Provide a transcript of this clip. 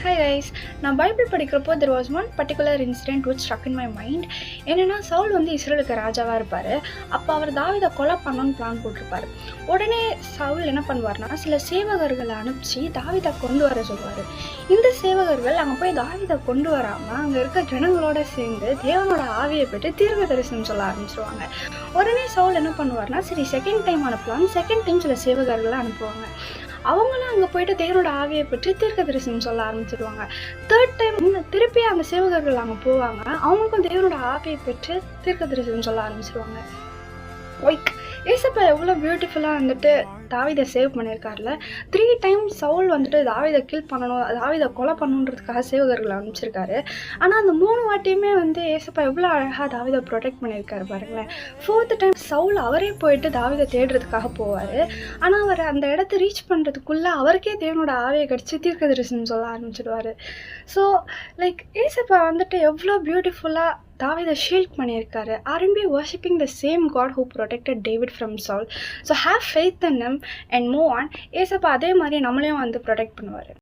Hi guys, நான் Bible படிக்கிறப்போ there was one particular incident which struck in my mind. என்னன்னா சவுல் வந்து இஸ்ரேலுக்கு ராஜாவாக இருப்பார். அப்போ அவர் தாவீதை கொலை பண்ணணும்னு பிளான் போட்டிருப்பார். உடனே சவுல் என்ன பண்ணுவார்னா சில சேவகர்களை அனுப்பிச்சு தாவீதை கொண்டு வர சொல்லுவார். இந்த சேவகர்கள் அங்கே போய் தாவீதை கொண்டு வராமல் அங்கே இருக்க ஜனங்களோட சேர்ந்து தேவனோட ஆவியை பெற்று தீர்க்க தரிசனம் சொல்ல ஆரம்பிச்சிருவாங்க. உடனே சவுல் என்ன பண்ணுவார்னா சரி செகண்ட் டைம் அனுப்பலாம், செகண்ட் டைம் சில சேவகர்களை அனுப்புவாங்க. அவங்களும் அங்கே போயிட்டு தேவனோட ஆவியை பற்றி தீர்க்க தரிசனம் சொல்ல ஆரம்பிச்சிடுவாங்க. தேர்ட் டைம் திருப்பி அந்த சேவகர்கள் அங்கே போவாங்க, அவங்களுக்கும் தேவனோட ஆவியை பெற்று தீர்க்க தரிசனம் சொல்ல ஆரம்பிச்சிடுவாங்க. ஒய்க் ஏசப்பா எவ்வளோ பியூட்டிஃபுல்லாக வந்துட்டு தாவீதை சேவ் பண்ணியிருக்காருல. 3 டைம்ஸ் சவுல் வந்துட்டு தாவீதை கில் பண்ணணும், தாவீதை கொலை பண்ணணுன்றதுக்காக சேவகர்களை அனுப்பிச்சிருக்காரு. ஆனால் அந்த 3 வாட்டியுமே வந்து ஏசப்பா எவ்வளோ அழகாக தாவீதை ப்ரொடெக்ட் பண்ணியிருக்காரு பாருங்களேன். 4th டைம் சவுல் அவரே போயிட்டு தாவீதை தேடுறதுக்காக போவார். ஆனால் அவர் அந்த இடத்த ரீச் பண்ணுறதுக்குள்ளே அவருக்கே தேவனோட ஆவியை கடிச்சு தீர்க்க தரிசனம் சொல்ல ஆரம்பிச்சிடுவார். ஸோ லைக் ஏசப்பா வந்துட்டு எவ்வளோ பியூட்டிஃபுல்லாக தாவீதை ஷீல்ட் பண்ணியிருக்காரு. Aren't we worshipping the same God who protected David from Saul? So have faith in him and move on. ஏசப்பா அதே மாதிரி நம்மளையும் வந்து ப்ரொடெக்ட் பண்ணுவார்.